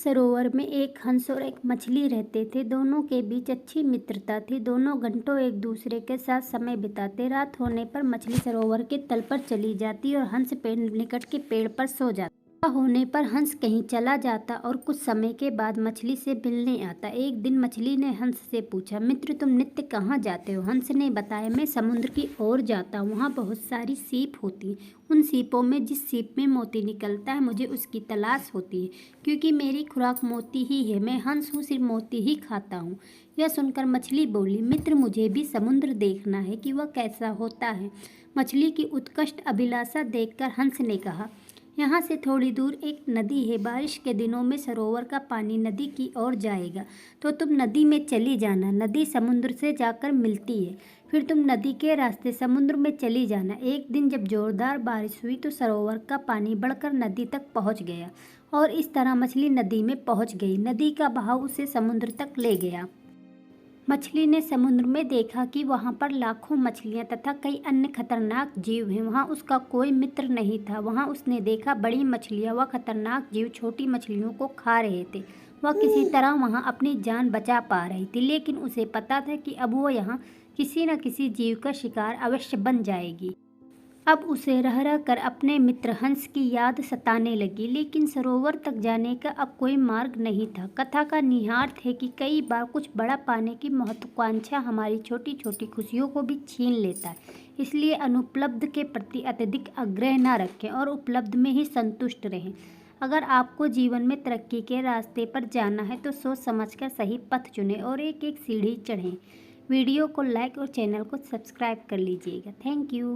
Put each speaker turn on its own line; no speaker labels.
सरोवर में एक हंस और एक मछली रहते थे। दोनों के बीच अच्छी मित्रता थी। दोनों घंटों एक दूसरे के साथ समय बिताते। रात होने पर मछली सरोवर के तल पर चली जाती और हंस पेड़ निकट के पेड़ पर सो जाता। सुबह होने पर हंस कहीं चला जाता और कुछ समय के बाद मछली से मिलने आता। एक दिन मछली ने हंस से पूछा, मित्र तुम नित्य कहाँ जाते हो? हंस ने बताया, मैं समुद्र की ओर जाता हूँ। वहाँ बहुत सारी सीप होती हैं। उन सीपों में जिस सीप में मोती निकलता है मुझे उसकी तलाश होती है, क्योंकि मेरी खुराक मोती ही है। मैं हंस हूँ, सिर्फ मोती ही खाता हूँ। यह सुनकर मछली बोली, मित्र मुझे भी समुद्र देखना है कि वह कैसा होता है। मछली की उत्कृष्ट अभिलाषा देखकर हंस ने कहा, यहाँ से थोड़ी दूर एक नदी है। बारिश के दिनों में सरोवर का पानी नदी की ओर जाएगा, तो तुम नदी में चली जाना। नदी समुद्र से जाकर मिलती है, फिर तुम नदी के रास्ते समुद्र में चली जाना। एक दिन जब जोरदार बारिश हुई तो सरोवर का पानी बढ़कर नदी तक पहुँच गया और इस तरह मछली नदी में पहुँच गई। नदी का बहाव उसे समुद्र तक ले गया। मछली ने समुद्र में देखा कि वहाँ पर लाखों मछलियाँ तथा कई अन्य खतरनाक जीव हैं। वहाँ उसका कोई मित्र नहीं था। वहाँ उसने देखा बड़ी मछलियाँ व खतरनाक जीव छोटी मछलियों को खा रहे थे। वह किसी तरह वहाँ अपनी जान बचा पा रही थी, लेकिन उसे पता था कि अब वो यहाँ किसी न किसी जीव का शिकार अवश्य बन जाएगी। अब उसे रह रह कर अपने मित्र हंस की याद सताने लगी, लेकिन सरोवर तक जाने का अब कोई मार्ग नहीं था। कथा का निहितार्थ है कि कई बार कुछ बड़ा पाने की महत्वाकांक्षा हमारी छोटी छोटी खुशियों को भी छीन लेता है। इसलिए अनुपलब्ध के प्रति अत्यधिक आग्रह न रखें और उपलब्ध में ही संतुष्ट रहें। अगर आपको जीवन में तरक्की के रास्ते पर जाना है तो सोच समझकर सही पथ चुनें और एक एक सीढ़ी चढ़ें। वीडियो को लाइक और चैनल को सब्सक्राइब कर लीजिएगा। Thank you.